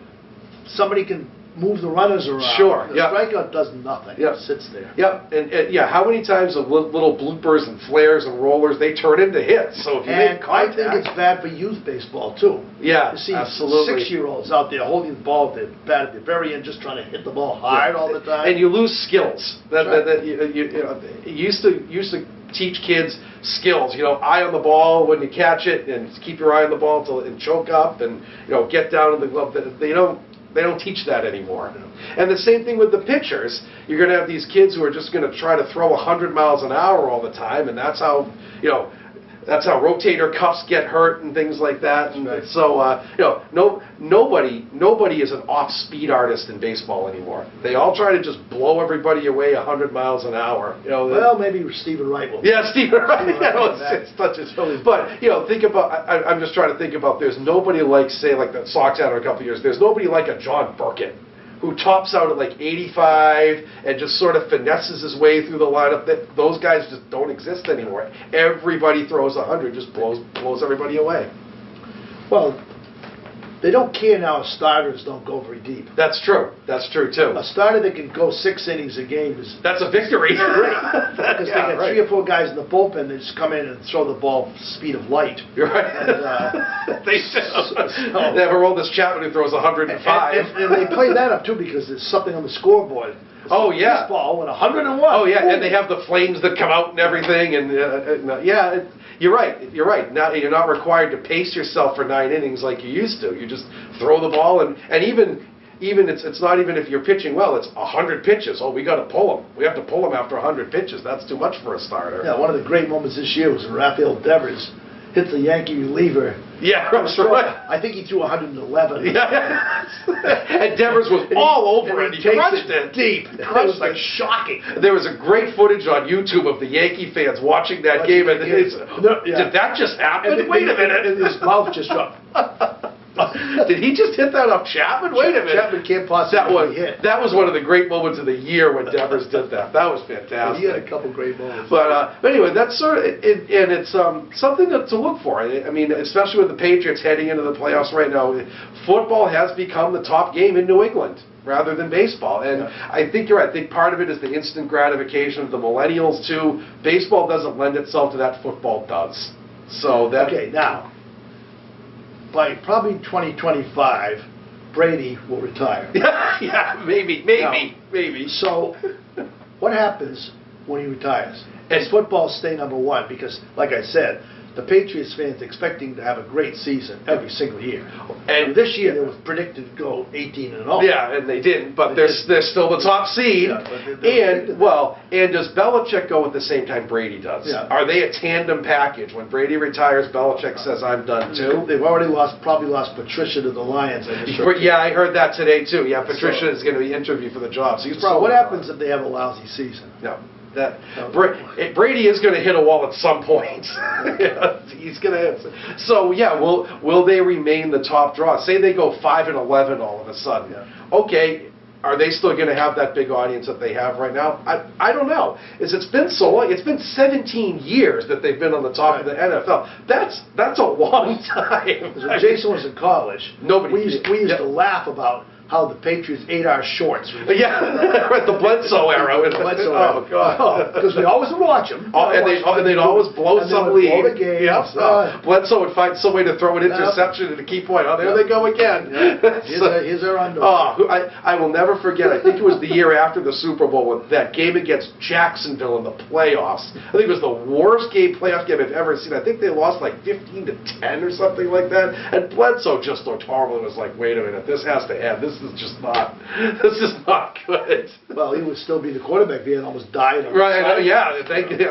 Somebody can move the runners around. Sure. The strikeout does nothing. Yep. It sits there. Yep. And how many times of little bloopers and flares and rollers, they turn into hits. So if you make contact, I think it's bad for youth baseball too. Yeah, you see absolutely. 6-year-olds out there holding the ball at the bat at the very end, just trying to hit the ball hard all the time. And you lose skills. You used to teach kids skills. Eye on the ball when you catch it, and keep your eye on the ball and choke up, and get down to the glove. They don't teach that anymore. And the same thing with the pitchers. You're going to have these kids who are just going to try to throw 100 miles an hour all the time, and that's how rotator cuffs get hurt and things like that. And so nobody is an off-speed artist in baseball anymore. They all try to just blow everybody away 100 miles an hour. Well, maybe Stephen Wright will. Yeah, Stephen Wright. But think about. I'm just trying to think about. There's nobody like, say, like the Sox had in a couple of years. There's nobody like a John Burkett, who tops out at like 85 and just sort of finesses his way through the lineup. Those guys just don't exist anymore. Everybody throws 100, just blows everybody away. Well, they don't care now if starters don't go very deep. That's true. That's true, too. A starter that can go 6 innings a game is... That's a victory. Great. Because they got 3 or 4 guys in the bullpen that just come in and throw the ball speed of light. You're right. And, they do. They have Aroldis Chapman who throws 105. And they play that up, too, because there's something on the scoreboard. Oh, yeah. Baseball with 101. Oh, yeah, and they have the flames that come out and everything. And you're right. Now you're not required to pace yourself for 9 innings like you used to. You just throw the ball, and even even it's not even if you're pitching well, it's 100 pitches. Oh, we got to pull them. We have to pull them after 100 pitches. That's too much for a starter. Yeah, one of the great moments this year was when Rafael Devers hit the Yankee reliever. Yeah, that's right. I think he threw 111. Yeah. And Devers was all over it. He crushed it deep. It was like shocking. There was a great footage on YouTube of the Yankee fans watching that game, and did that just happen? Wait a minute. And his mouth just dropped. Did he just hit that up Chapman? Wait a minute. Chapman can't possibly hit. That was one of the great moments of the year when Devers did that. That was fantastic. He had a couple great moments. But anyway, that's sort of, and it's something to look for. I mean, especially with the Patriots heading into the playoffs right now, football has become the top game in New England rather than baseball. And I think you're right. I think part of it is the instant gratification of the millennials too. Baseball doesn't lend itself to that. Football does. So that. Okay, now, by probably 2025, Brady will retire. Yeah, maybe. So, what happens when he retires? Does football stay number one? Because, like I said, the Patriots fans expecting to have a great season every single year. And this year, they were predicted to go 18-0. Yeah, and they didn't, but they're still the top seed. Yeah, and does Belichick go at the same time Brady does? Yeah. Are they a tandem package? When Brady retires, Belichick says, I'm done too? They've already probably lost Patricia to the Lions. Yeah, I heard that today too. Yeah, Patricia is going to be interviewed for the job. So what happens if they have a lousy season? No. Brady is going to hit a wall at some point. He's going to. So yeah, will they remain the top draw? Say they go 5-11 all of a sudden. Yeah. Okay, are they still going to have that big audience that they have right now? I don't know. It's been so long. It's been 17 years that they've been on the top of the NFL. That's a long time. When Jason was in college, we used to laugh about how the Patriots ate our shorts. Yeah, the Bledsoe era. Oh, God. Because we always would watch them. And they'd always blow some lead. Blow the game. Yep. Bledsoe would find some way to throw an interception and a key point. Oh, there they go again. Here's our underdog. I will never forget. I think it was the year after the Super Bowl with that game against Jacksonville in the playoffs. I think it was the worst playoff game I've ever seen. I think they lost like 15-10 or something like that. And Bledsoe just looked horrible. It was like, wait a minute, this has to end. This is just not good. Well, he would still be the quarterback. He had almost died. Right, yeah.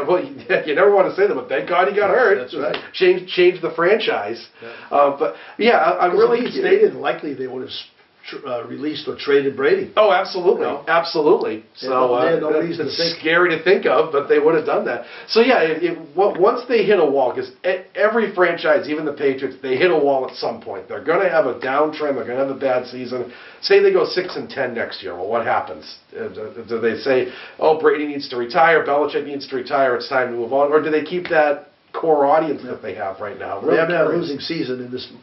Well, you never want to say that, but thank God he got hurt. That's right. Changed the franchise. Yeah. But yeah, I'm really. If he stayed in, likely they would have released or traded Brady. Oh, absolutely, absolutely. So it's scary to think of, but they would have done that. So yeah, once they hit a wall, because every franchise, even the Patriots, they hit a wall at some point. They're going to have a downtrend. They're going to have a bad season. Say they go 6-10 next year. Well, what happens? Do they say, "Oh, Brady needs to retire. Belichick needs to retire. It's time to move on," or do they keep that core audience that they have right now? They haven't had a losing season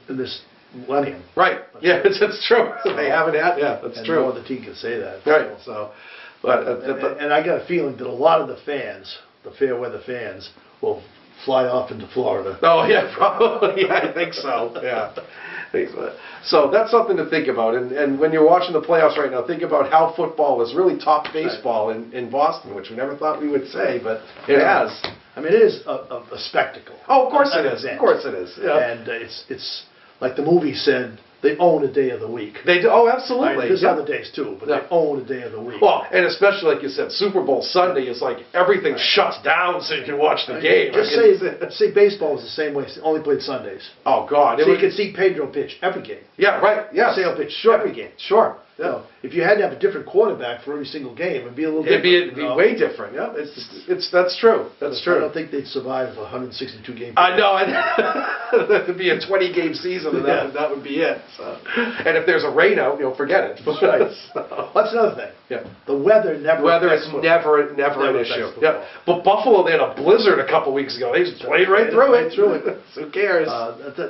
in this millennium. Right. Yeah, it's true. They haven't had. Yeah, that's true. No other team can say that. Right. So, and I got a feeling that a lot of the fans, the fair weather fans, will fly off into Florida. Oh yeah, probably. Yeah, I think so. Yeah. So that's something to think about. And when you're watching the playoffs right now, think about how football is really top baseball in Boston, which we never thought we would say, but it has. I mean, it is a spectacle. Oh, of course it is. Of course it is. Yeah. And it's like the movie said, they own a day of the week. They do. Oh, absolutely. There's other days too, but they own a day of the week. Well, and especially like you said, Super Bowl Sunday is like everything shuts down so you can watch the game. Just say baseball is the same way. Only played Sundays. Oh God! So you can see Pedro pitch every game. Yeah, right. Yeah, Sale pitch every game. Sure. Yeah. You know, if you had to have a different quarterback for every single game, it'd be a little different. It'd be way different. Yeah, that's true. That's true. I don't think they'd survive a 162 game. I know. That'd be a 20-game season, and that would be it. So. And if there's a rainout, forget it. That's right. That's another thing. Yeah. The weather never. Weather is never an issue. Yeah. But Buffalo, they had a blizzard a couple weeks ago. They just played right through it. Who cares?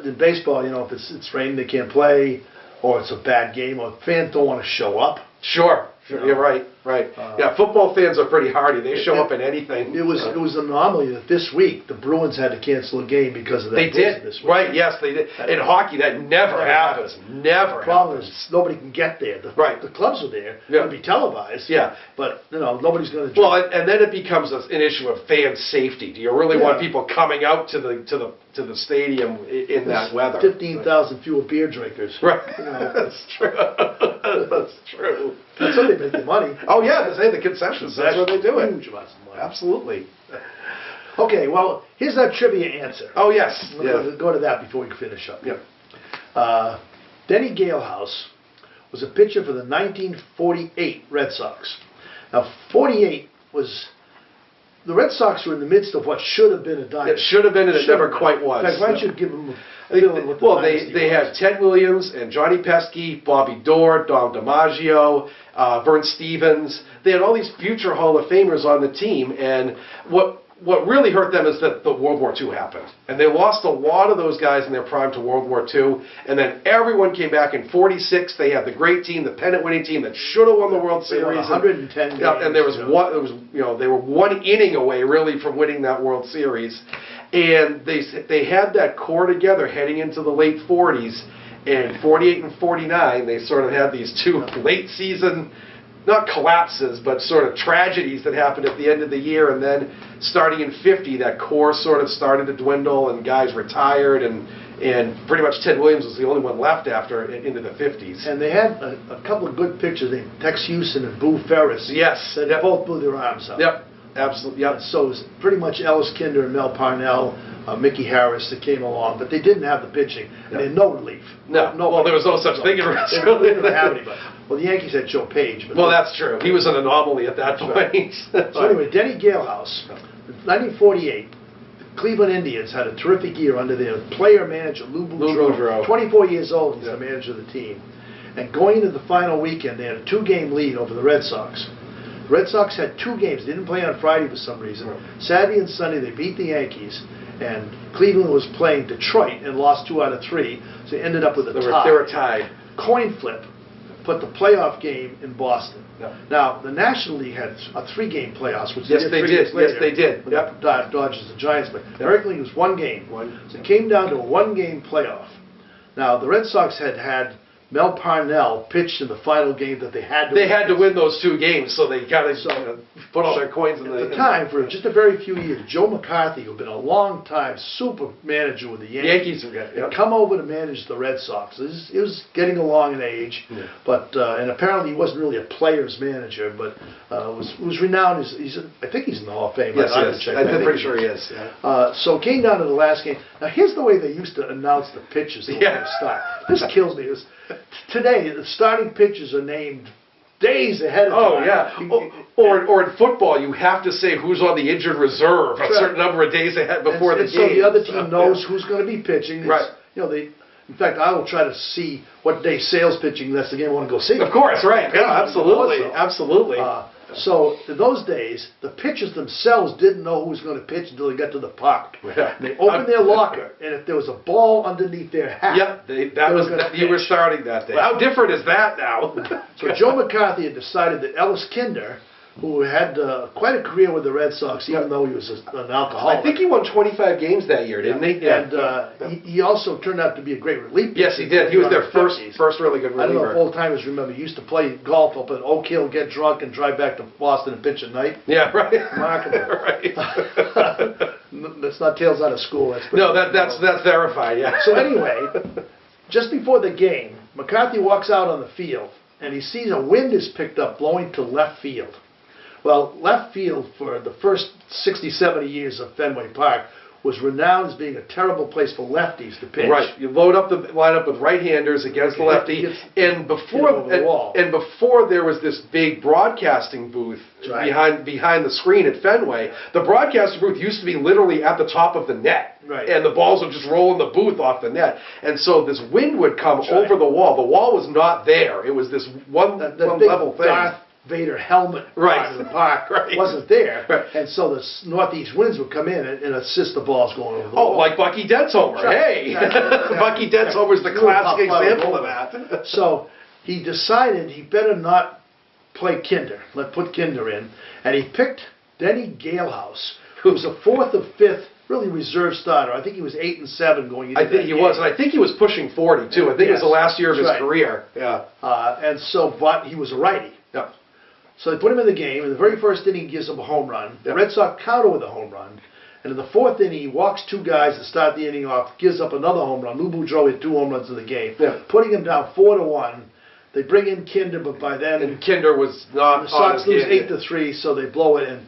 In baseball, if it's raining, they can't play, or it's a bad game, or fans don't want to show up. Sure. You're right. Right. Yeah, football fans are pretty hardy. They show up in anything. It was an anomaly that this week the Bruins had to cancel a game because of that. They did. This week. Right, yes, they did. In hockey, that never happens. Never The problem happens. is nobody can get there. Right. The clubs are there. Yeah. It'll be televised. Yeah. But, nobody's going to... Well, and then it becomes an issue of fan safety. Do you really want people coming out to the stadium in that weather? 15,000 fewer beer drinkers. Right. That's true. That's true. That's how they make their money. Oh, yeah, they say the concessions. That's where they do it. Huge amounts of money. Absolutely. Okay, well, here's our trivia answer. Oh, yes. We'll go to that before we finish up. Yeah. Denny Galehouse was a pitcher for the 1948 Red Sox. Now, 48 was... The Red Sox were in the midst of what should have been a dynasty. It should have been, and it never quite was. In fact, why don't you give them Well, they had Ted Williams and Johnny Pesky, Bobby Doerr, Dom DiMaggio, Vern Stevens. They had all these future Hall of Famers on the team, and what really hurt them is that the World War II happened. And they lost a lot of those guys in their prime to World War II, and then everyone came back in 46. They had the great team, the pennant-winning team that should have won the World Series. 110 games. And there was they were one inning away really from winning that World Series. And they had that core together heading into the late 40s, and 48 and 49, they sort of had these two late season, not collapses, but sort of tragedies that happened at the end of the year, and then starting in 50, that core sort of started to dwindle, and guys retired, and pretty much Ted Williams was the only one left after into the 50s. And they had a couple of good pitchers named Tex Houston and Boo Ferris. Yes. That both blew their arms out. Yep. Absolutely. Yep. So it was pretty much Ellis Kinder and Mel Parnell, Mickey Harris that came along, but they didn't have the pitching, and they had no relief. No. Well, there was no such thing in They didn't have anybody. Well, the Yankees had Joe Page. But that's true. He was an anomaly at that point. So anyway, Denny Galehouse, 1948, the Cleveland Indians had a terrific year under their player-manager, Lou Boudreau. 24 years old, he's the manager of the team. And going into the final weekend, they had a 2-game lead over the Red Sox. The Red Sox had 2 games. They didn't play on Friday for some reason. Saturday and Sunday, they beat the Yankees. And Cleveland was playing Detroit and lost 2 out of 3. So they ended up with a tie. They were tied. Coin flip put the playoff game in Boston. Yeah. Now, the National League had a 3-game playoffs, which yes, they did 3 years later. Yes, they did. With the Dodgers and Giants. But the American League was 1 game. So it came down to a 1-game playoff. Now, the Red Sox had Mel Parnell pitched in the final game that they had to win. They had to win those 2 games, so they got to put all their coins in the... At the time, for just a very few years, Joe McCarthy, who had been a long-time super manager with the Yankees, had come over to manage the Red Sox. He was getting along in age, but and apparently he wasn't really a player's manager, but was renowned. I think he's in the Hall of Fame. Yes, I'm pretty sure he is. So it came down to the last game. Now, here's the way they used to announce the pitchers that were going to start. This kills me. Today, the starting pitchers are named days ahead of time. Oh, yeah. Or in football, you have to say who's on the injured reserve a certain number of days ahead before the game. So the other team knows who's going to be pitching. Right. In fact, I will try to see what day Sale's pitching. That's the game I want to go see. Of course, right. Yeah, absolutely. Absolutely. So in those days, the pitchers themselves didn't know who was going to pitch until they got to the park. Yeah. They opened their locker, and if there was a ball underneath their hat, you were starting that day. How different is that now? So Joe McCarthy had decided that Ellis Kinder, who had quite a career with the Red Sox, even though he was an alcoholic. I think he won 25 games that year, didn't he? And he also turned out to be a great reliever. Yes, he did. He was their first really good reliever. I don't know if old-timers remember, he used to play golf up at Oak Hill, get drunk, and drive back to Boston and pitch at night. Yeah, right. Remarkable. Right. That's not tales out of school. That's verified, yeah. So anyway, just before the game, McCarthy walks out on the field, and he sees a wind is picked up blowing to left field. Well, left field for the first 60, 70 years of Fenway Park was renowned as being a terrible place for lefties to pitch. Right. You load up the lineup with right-handers against the lefty, and before there was this big broadcasting booth behind the screen at Fenway, the broadcasting booth used to be literally at the top of the net. Right. And the balls would just roll in the booth off the net. And so this wind would come over the wall. The wall was not there. It was this one level thing. Darth Vader helmet part of the park wasn't there, and so the northeast winds would come in and assist the balls going over the wall. Oh, like Bucky Denshomer. Hey! Bucky Denshomer's the classic example of that. So he decided he better not play Kinder, put Kinder in, and he picked Denny Galehouse, who was a fourth or fifth, really reserve starter. I think he was 8 and 7 going into I think he was, and I think he was pushing 40 too. I think it was the last year of his career. Yeah. But he was a righty. Yeah. So they put him in the game, and the very first inning he gives him a home run. The Red Sox counter with a home run. And in the fourth inning, he walks 2 guys to start the inning off, gives up another home run. Lou Boudreau hit 2 home runs in the game, putting him down 4-1. They bring in Kinder, but by then... And Kinder was not... The Sox lose 8-3, so they blow it, and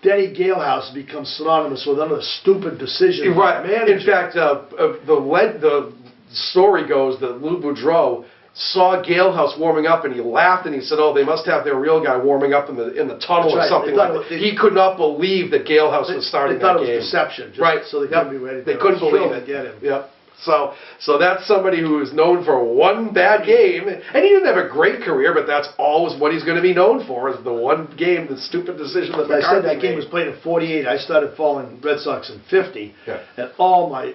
Denny Galehouse becomes synonymous with another stupid decision. Right. In fact, the story goes that Lou Boudreau saw Galehouse warming up, and he laughed, and he said, "Oh, they must have their real guy warming up in the tunnel or something like that." He could not believe that Galehouse was starting that game. They thought it was deception, right? So they couldn't be ready. They couldn't believe it. Get him. Yep. So that's somebody who is known for one bad game, and he didn't have a great career, but that's always what he's going to be known for, is the one game, the stupid decision that McCarthy I said that made. game was played in 48. I started following Red Sox in 50, and all my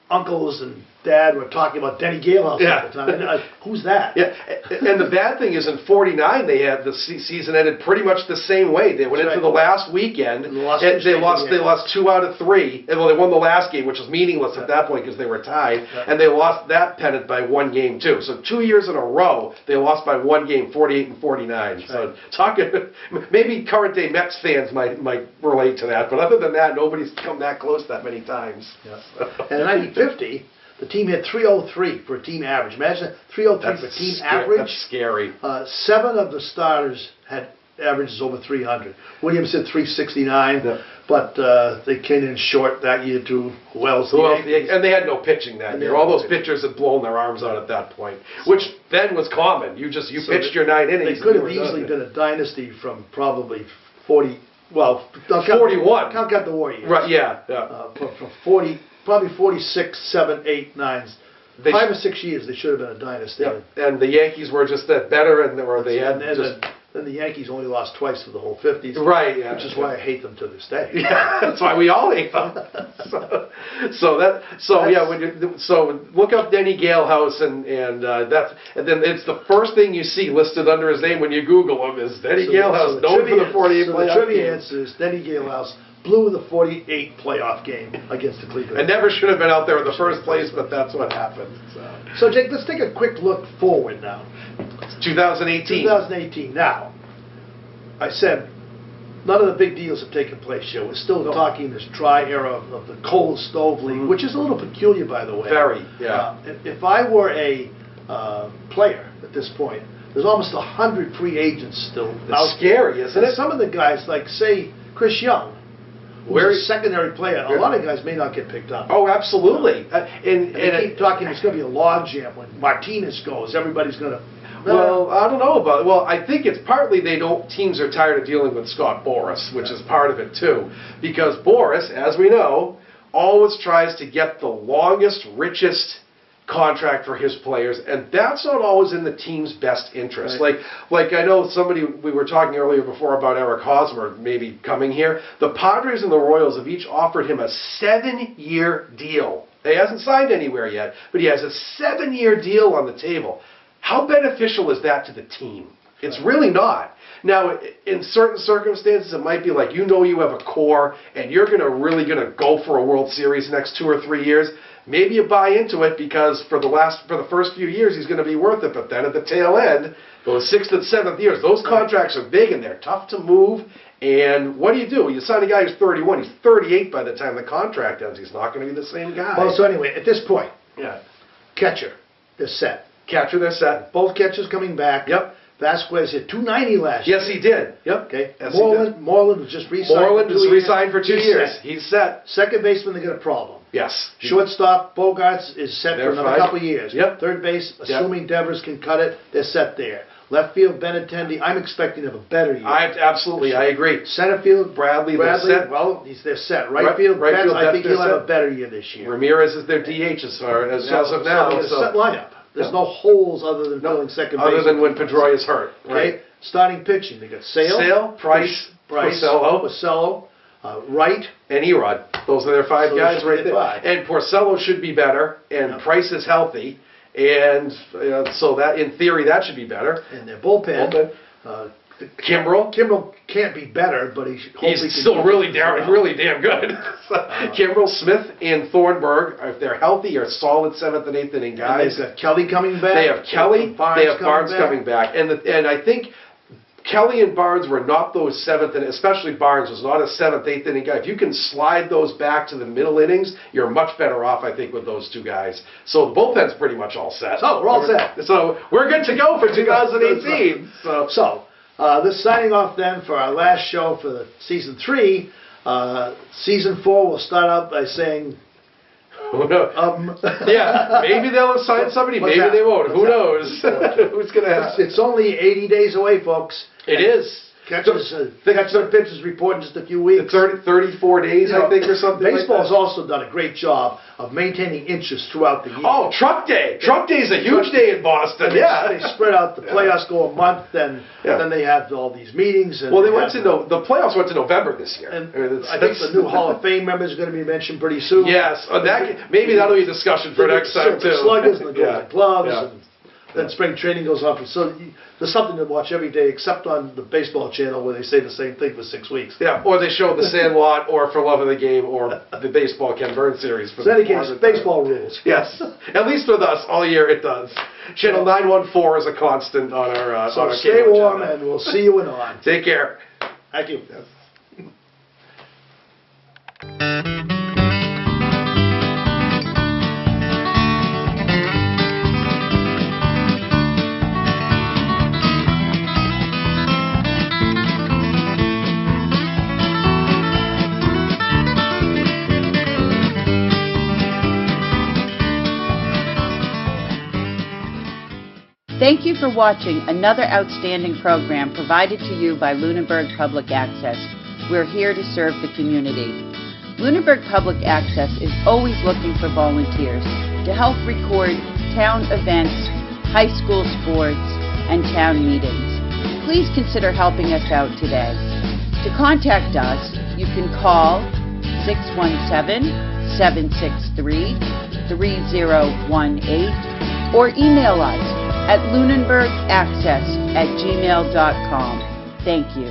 uncles and dad were talking about Denny Galehouse all the time. And who's that? Yeah, and the bad thing is in 49 they had the season ended pretty much the same way. They went into the last weekend and they lost 2 out of 3. And well, they won the last game, which was meaningless at that point because they were tied, and they lost that pennant by 1 game too. So 2 years in a row they lost by 1 game, 48 and 49. So maybe current day Mets fans might relate to that, but other than that, nobody's come that close that many times. Yeah. And in 1950. The team had 303 for a team average. Imagine 303 for team average. That's scary. 7 of the starters had averages over 300. Williams hit 369, but they came in short that year to who else? And they had no pitching that year. All those pitchers had blown their arms out at that point, which then was common. You pitched your 9 innings. They could have easily been a dynasty from probably 40. Well, 41. Count the war years. Right. Yeah. From 40. Probably 46, 7, 8, 9. 5 or 6 years they should have been a dynasty. Yeah. And the Yankees were just that better, and then the Yankees only lost twice for the whole 50s. Right. Yeah. Which is why I hate them to this day. Yeah, that's why we all hate them. So look up Denny Galehouse, and then it's the first thing you see listed under his name when you Google him is Denny Galehouse, known for the 48 playoff. The trivia answer is Denny Galehouse blew the 48 playoff game against the Cleveland. And never should have been out there in the first place, but that's what happened. So Jake, let's take a quick look forward now. 2018. 2018. Now, I said none of the big deals have taken place yet. We're still talking this dry era of the coal stove league, which is a little peculiar, by the way. Very, yeah. If I were a player at this point, there's almost 100 free agents still out. It's scary, isn't it? Some of the guys, like, say, Chris Young, who's a secondary player, a lot of guys may not get picked up. Oh, absolutely. And they keep talking, it's going to be a logjam. When Martinez goes, everybody's going to... Well, I don't know about it. Well, I think it's partly teams are tired of dealing with Scott Boras, which is part of it too. Because Boras, as we know, always tries to get the longest, richest contract for his players, and that's not always in the team's best interest. Right. Like I know we were talking earlier before about Eric Hosmer maybe coming here. The Padres and the Royals have each offered him a 7-year deal. He hasn't signed anywhere yet, but he has a 7-year deal on the table. How beneficial is that to the team? It's really not. Now, in certain circumstances, it might be like you have a core and you're really going to go for a World Series next 2 or 3 years. Maybe you buy into it because for the first few years he's going to be worth it, but then at the tail end, those 6th and 7th years, those contracts are big and they're tough to move. And what do? You sign a guy who's 31, he's 38 by the time the contract ends. He's not going to be the same guy. Well, so anyway, at this point, catcher, they're set. Catcher, they're set. Both catchers coming back. Yep. Vasquez hit 290 last year. Yes, he did. Yep. Okay. Yes, Moreland was just re-signed. Moreland is re-signed for 2 years. He's set. Second baseman, they got a problem. Yes. Shortstop, Bogarts is set for another couple of years. Yep. Third base, assuming Devers can cut it, they're set there. Left field, Benintendi, I'm expecting to have a better year. I agree. Center field, Bradley, they're set. Well, they're set. Right field, Betts, I think he'll have a better year this year. Ramirez is their DH as of now. So it's a set lineup. There's no holes other than filling second base. Other than when Pedroia is hurt. Okay. Starting pitching, they got Sale, Price, Porcello, Wright, and Erod. Those are their 5 guys right there. 5. And Porcello should be better, and Price is healthy, and so that in theory that should be better. And their bullpen. Kimbrell can't be better, but he's still really damn good. Kimbrell, Smith, and Thornburg, if they're healthy, are solid 7th and 8th inning guys. They've got Kelly coming back. They have Kelly. They have Barnes coming back. And I think Kelly and Barnes were not those 7th, and especially Barnes was not a 7th, 8th inning guy. If you can slide those back to the middle innings, you're much better off, I think, with those two guys. So the bullpen's pretty much all set. Oh, we're all set. So we're good to go for 2018. This signing off then for our last show for season 3. Season 4 will start out by saying, yeah, maybe they'll assign somebody, maybe they won't. Who knows? Who's going to have... It's only 80 days away, folks. It is. Catchers and pitchers report in just a few weeks. 34 days, I think, or something. Baseball's also done a great job of maintaining interest throughout the year. Oh, Truck Day! Truck Day is a huge day in Boston. They spread out. The playoffs go a month, then they have all these meetings. And they went to the playoffs went to November this year. And I think the new Hall of Fame member is going to be mentioned pretty soon. Yes, maybe that'll be a discussion for next time too. The Sluggers and the Golden Gloves. And then spring training goes on. So there's something to watch every day, except on the baseball channel where they say the same thing for 6 weeks. Yeah, or they show the Sandlot, or For Love of the Game, or the baseball Ken Burns series. So in any case, baseball rules. Yes, at least with us all year it does. Channel 914 is a constant on our. So stay warm, and we'll see you in on. Take care. Thank you. Yes. Thank you for watching another outstanding program provided to you by Lunenburg Public Access. We're here to serve the community. Lunenburg Public Access is always looking for volunteers to help record town events, high school sports, and town meetings. Please consider helping us out today. To contact us, you can call 617-763-3018 or email us at lunenburgaccess@gmail.com. Thank you.